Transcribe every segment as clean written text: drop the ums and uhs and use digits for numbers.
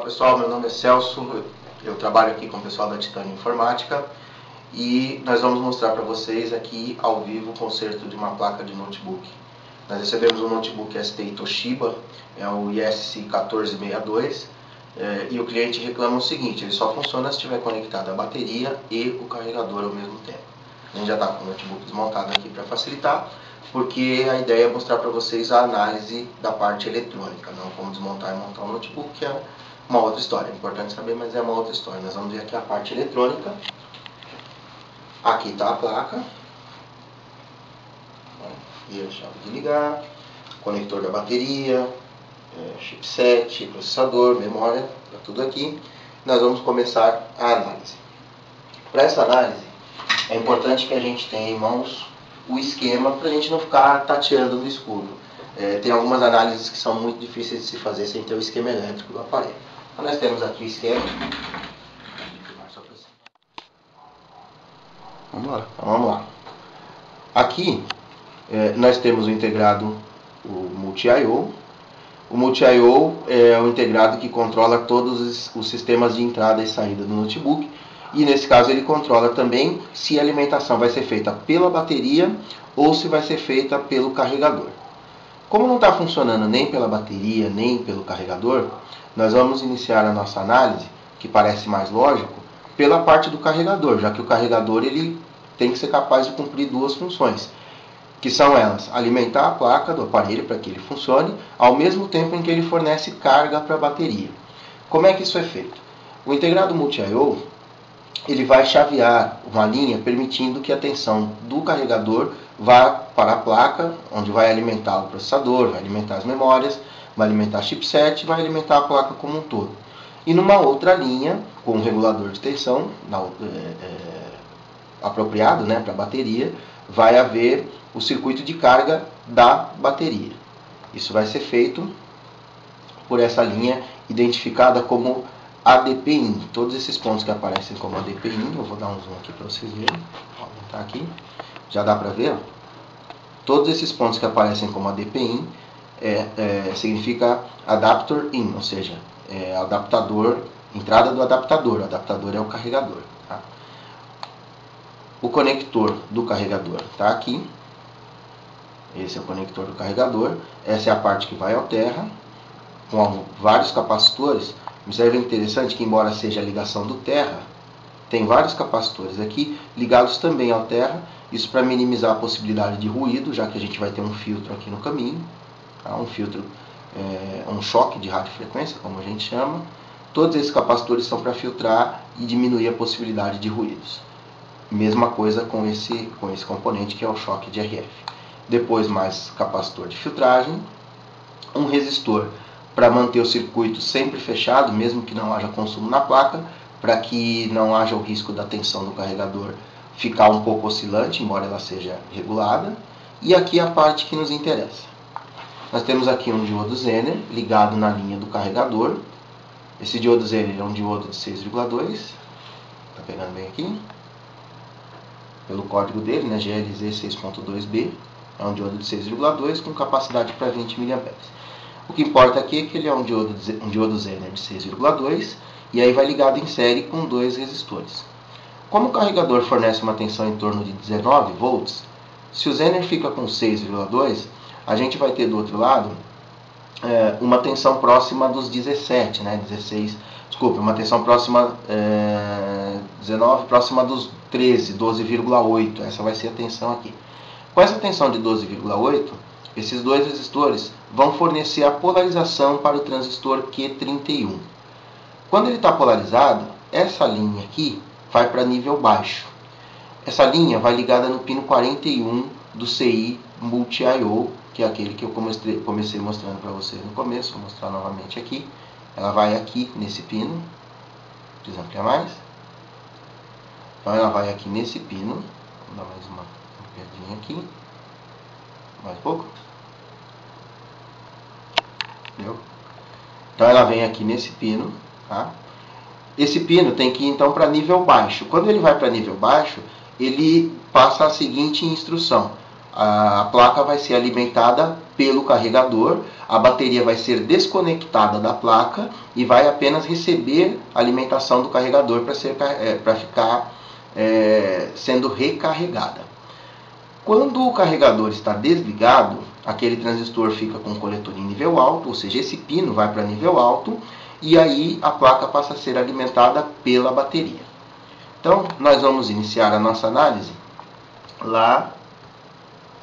pessoal, meu nome é Celso, eu trabalho aqui com o pessoal da Titânio Informática e nós vamos mostrar para vocês aqui ao vivo o conserto de uma placa de notebook. Nós recebemos um notebook STI Toshiba, é o IS1462, e o cliente reclama o seguinte: ele só funciona se estiver conectado a bateria e o carregador ao mesmo tempo. A gente já está com o notebook desmontado aqui para facilitar, porque a ideia é mostrar para vocês a análise da parte eletrônica, não como desmontar e montar um notebook, que é uma outra história. É importante saber, mas é uma outra história. Nós vamos ver aqui a parte eletrônica. Aqui está a placa. E a chave de ligar, conector da bateria, chipset, processador, memória, está tudo aqui. Nós vamos começar a análise. Para essa análise, é importante que a gente tenha em mãos o esquema para a gente não ficar tateando no escuro. Tem algumas análises que são muito difíceis de se fazer sem ter o esquema elétrico do aparelho. Então nós temos aqui o esquema. Vamos lá. Aqui nós temos o integrado, o Multi-I/O. O Multi-I/O é o integrado que controla todos os sistemas de entrada e saída do notebook. E nesse caso ele controla também se a alimentação vai ser feita pela bateria ou se vai ser feita pelo carregador. Como não está funcionando nem pela bateria nem pelo carregador, nós vamos iniciar a nossa análise, que parece mais lógico, pela parte do carregador, já que o carregador ele tem que ser capaz de cumprir duas funções, que são elas: alimentar a placa do aparelho para que ele funcione, ao mesmo tempo em que ele fornece carga para a bateria. Como é que isso é feito? O integrado Multi-I/O ele vai chavear uma linha permitindo que a tensão do carregador vá para a placa, onde vai alimentar o processador, vai alimentar as memórias, vai alimentar chipset, vai alimentar a placa como um todo. E numa outra linha, com um regulador de tensão apropriado, para a bateria, vai haver o circuito de carga da bateria. Isso vai ser feito por essa linha identificada como ADP-IN. Todos esses pontos que aparecem como ADP-IN, eu vou dar um zoom aqui para vocês verem. Vou aumentar aqui. Já dá para ver? Todos esses pontos que aparecem como ADP-IN significa Adapter In, ou seja, adaptador, entrada do adaptador. O adaptador é o carregador. Tá? O conector do carregador está aqui. Esse é o conector do carregador. Essa é a parte que vai ao terra, com vários capacitores. Observe interessante que, embora seja a ligação do terra, tem vários capacitores aqui ligados também ao terra. Isso para minimizar a possibilidade de ruído, já que a gente vai ter um filtro aqui no caminho. Tá? Um filtro, um choque de radiofrequência, como a gente chama. Todos esses capacitores são para filtrar e diminuir a possibilidade de ruídos. Mesma coisa com esse componente que é o choque de RF. Depois mais capacitor de filtragem, um resistor para manter o circuito sempre fechado, mesmo que não haja consumo na placa, para que não haja o risco da tensão do carregador ficar um pouco oscilante, embora ela seja regulada. E aqui a parte que nos interessa. Nós temos aqui um diodo Zener ligado na linha do carregador. Esse diodo Zener é um diodo de 6,2, está pegando bem aqui, pelo código dele, GLZ 6.2B, é um diodo de 6,2 com capacidade para 20 mA. O que importa aqui é que ele é um diodo Zener de 6,2 e aí vai ligado em série com dois resistores. Como o carregador fornece uma tensão em torno de 19 volts, se o Zener fica com 6,2, a gente vai ter do outro lado uma tensão próxima dos 17, uma tensão próxima 19, próxima dos 13, 12,8. Essa vai ser a tensão aqui. Com essa tensão de 12,8, esses dois resistores vão fornecer a polarização para o transistor Q31. Quando ele está polarizado, essa linha aqui vai para nível baixo. Essa linha vai ligada no pino 41 do CI Multi-I/O, que é aquele que eu comecei mostrando para vocês no começo. Vou mostrar novamente aqui. Ela vai aqui nesse pino. Precisa ampliar mais? Então ela vai aqui nesse pino. Vou dar mais uma pedrinha aqui. Mais um pouco. Entendeu? Então ela vem aqui nesse pino. Tá? Esse pino tem que ir então para nível baixo. Quando ele vai para nível baixo, ele passa a seguinte instrução: a placa vai ser alimentada pelo carregador, a bateria vai ser desconectada da placa e vai apenas receber a alimentação do carregador para ficar sendo recarregada. Quando o carregador está desligado, aquele transistor fica com o coletor em nível alto, ou seja, esse pino vai para nível alto e aí a placa passa a ser alimentada pela bateria. Então, nós vamos iniciar a nossa análise lá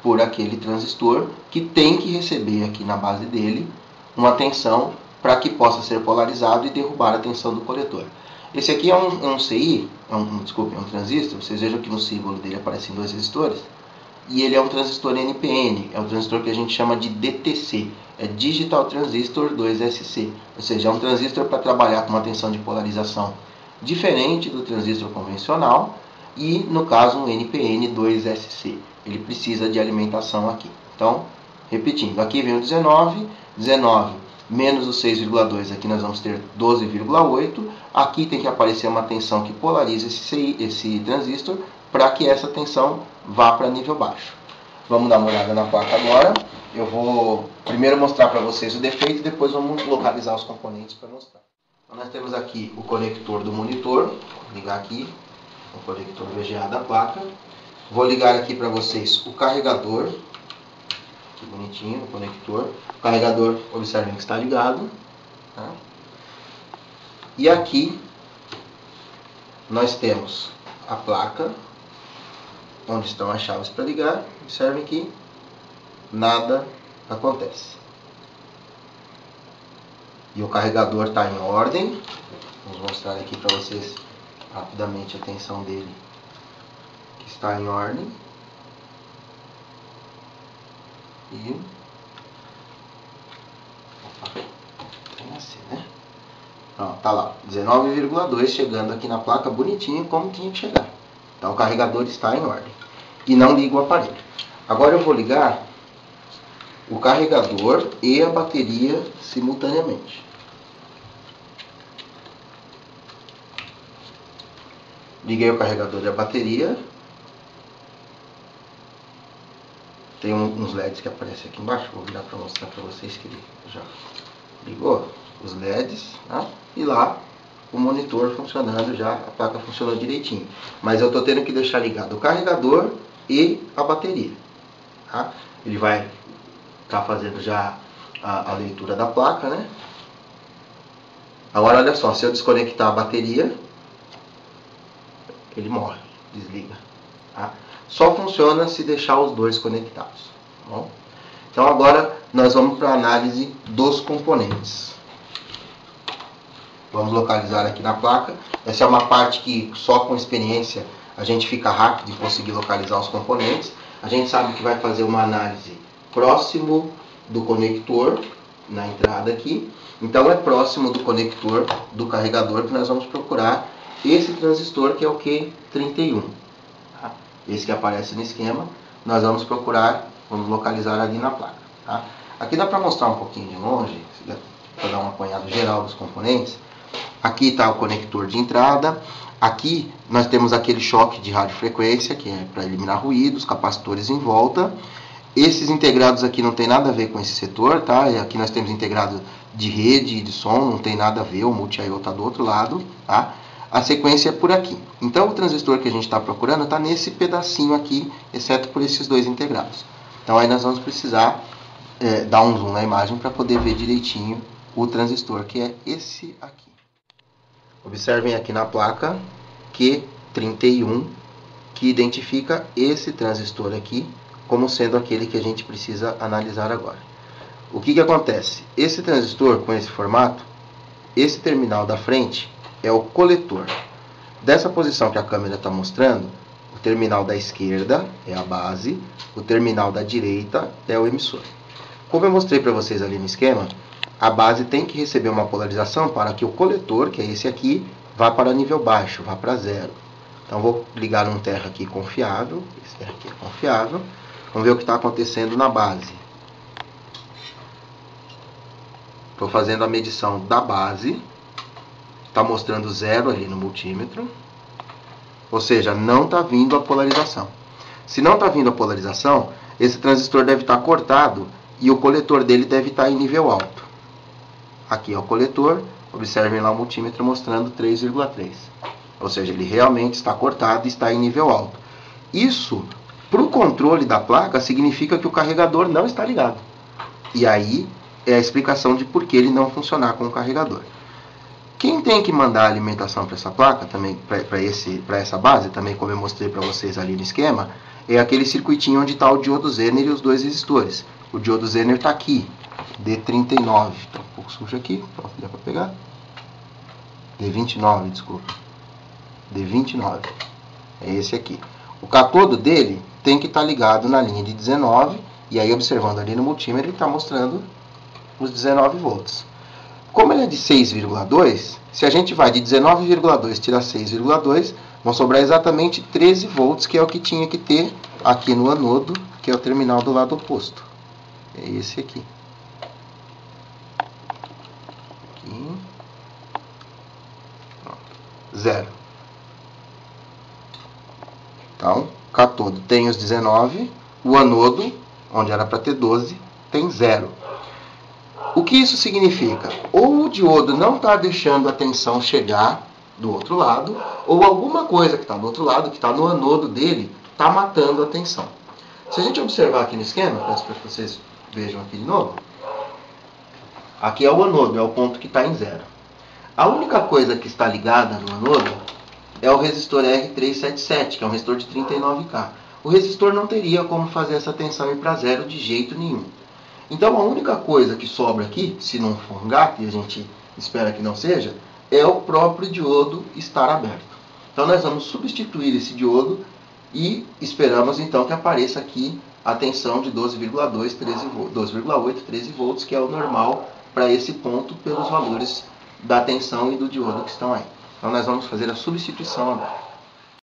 por aquele transistor que tem que receber aqui na base dele uma tensão para que possa ser polarizado e derrubar a tensão do coletor. Esse aqui é um CI, é um transistor, vocês vejam que no símbolo dele aparecem dois resistores, e ele é um transistor NPN, é um transistor que a gente chama de DTC, é Digital Transistor 2SC, ou seja, é um transistor para trabalhar com uma tensão de polarização diferente do transistor convencional, e no caso um NPN 2SC, ele precisa de alimentação aqui. Então, repetindo, aqui vem o 19 menos o 6,2, aqui nós vamos ter 12,8, aqui tem que aparecer uma tensão que polariza esse transistor para que essa tensão vá para nível baixo. Vamos dar uma olhada na placa agora. Eu vou primeiro mostrar para vocês o defeito e depois vamos localizar os componentes para mostrar. Então, nós temos aqui o conector do monitor, vou ligar aqui o conector VGA da placa. Vou ligar aqui para vocês o carregador, que bonitinho o conector. O carregador, observem que está ligado. Tá? E aqui nós temos a placa, onde estão as chaves para ligar. Observem que nada acontece. E o carregador está em ordem. Vamos mostrar aqui para vocês rapidamente a tensão dele, que está em ordem. E tem assim, né? Pronto, tá lá, 19,2 chegando aqui na placa bonitinho como tinha que chegar. Então o carregador está em ordem. E não liga o aparelho. Agora eu vou ligar o carregador e a bateria simultaneamente. Liguei o carregador e a bateria. Tem uns LEDs que aparecem aqui embaixo. Vou virar para mostrar para vocês que ele já ligou os LEDs. Tá? E lá o monitor funcionando já, a placa funcionou direitinho. Mas eu estou tendo que deixar ligado o carregador e a bateria. Tá? Ele vai estar fazendo já a leitura da placa, né? Agora olha só, se eu desconectar a bateria, ele morre, desliga. Tá? Só funciona se deixar os dois conectados. Tá bom? Então agora nós vamos para a análise dos componentes. Vamos localizar aqui na placa. Essa é uma parte que só com experiência a gente fica rápido e conseguir localizar os componentes. A gente sabe que vai fazer uma análise próximo do conector, na entrada aqui. Então é próximo do conector do carregador que nós vamos procurar esse transistor, que é o Q31. Tá? Esse que aparece no esquema, nós vamos procurar, vamos localizar ali na placa. Tá? Aqui dá para mostrar um pouquinho de longe, para dar um apanhado geral dos componentes. Aqui está o conector de entrada. Aqui nós temos aquele choque de radiofrequência, que é para eliminar ruídos, capacitores em volta. Esses integrados aqui não tem nada a ver com esse setor, tá? E aqui nós temos integrado de rede e de som, não tem nada a ver, o multi-I/O está do outro lado, tá? A sequência é por aqui. Então o transistor que a gente está procurando está nesse pedacinho aqui, exceto por esses dois integrados. Então aí nós vamos precisar dar um zoom na imagem para poder ver direitinho o transistor, que é esse aqui. Observem aqui na placa Q31, que identifica esse transistor aqui como sendo aquele que a gente precisa analisar agora. O que acontece? Esse transistor com esse formato, esse terminal da frente é o coletor. Dessa posição que a câmera está mostrando, o terminal da esquerda é a base, o terminal da direita é o emissor. Como eu mostrei para vocês ali no esquema, a base tem que receber uma polarização para que o coletor, que é esse aqui, vá para nível baixo, vá para zero. Então vou ligar um terra aqui confiável, esse terra aqui é confiável. Vamos ver o que está acontecendo na base. Estou fazendo a medição da base. Está mostrando 0 ali no multímetro. Ou seja, não está vindo a polarização. Se não está vindo a polarização, esse transistor deve estar cortado e o coletor dele deve estar em nível alto. Aqui é o coletor, observem lá o multímetro mostrando 3,3. Ou seja, ele realmente está cortado e está em nível alto. Isso, para o controle da placa, significa que o carregador não está ligado. E aí é a explicação de por que ele não funcionar com o carregador. Quem tem que mandar a alimentação para essa placa, também para essa base, também como eu mostrei para vocês ali no esquema, é aquele circuitinho onde está o diodo Zener e os dois resistores. O diodo Zener está aqui, D39. Está um pouco sujo aqui, pronto, dá para pegar. D29, desculpa. D29. É esse aqui. O catodo dele tem que estar ligado na linha de 19, e aí observando ali no multímetro ele está mostrando os 19 volts. Como ele é de 6,2, se a gente vai de 19,2 tirar 6,2, vão sobrar exatamente 13 volts, que é o que tinha que ter aqui no anodo, que é o terminal do lado oposto. É esse aqui. Aqui. Pronto. 0. Então, catodo tem os 19, o anodo, onde era para ter 12, tem 0. O que isso significa? Ou o diodo não está deixando a tensão chegar do outro lado, ou alguma coisa que está do outro lado, que está no anodo dele, está matando a tensão. Se a gente observar aqui no esquema, para que vocês vejam aqui de novo, aqui é o anodo, é o ponto que está em 0. A única coisa que está ligada no anodo é o resistor R377, que é um resistor de 39K. O resistor não teria como fazer essa tensão ir para 0 de jeito nenhum. Então a única coisa que sobra aqui, se não for um gato, e a gente espera que não seja, é o próprio diodo estar aberto. Então nós vamos substituir esse diodo e esperamos então que apareça aqui a tensão de 12,8, 13 volts, que é o normal para esse ponto pelos valores da tensão e do diodo que estão aí. Então nós vamos fazer a substituição agora.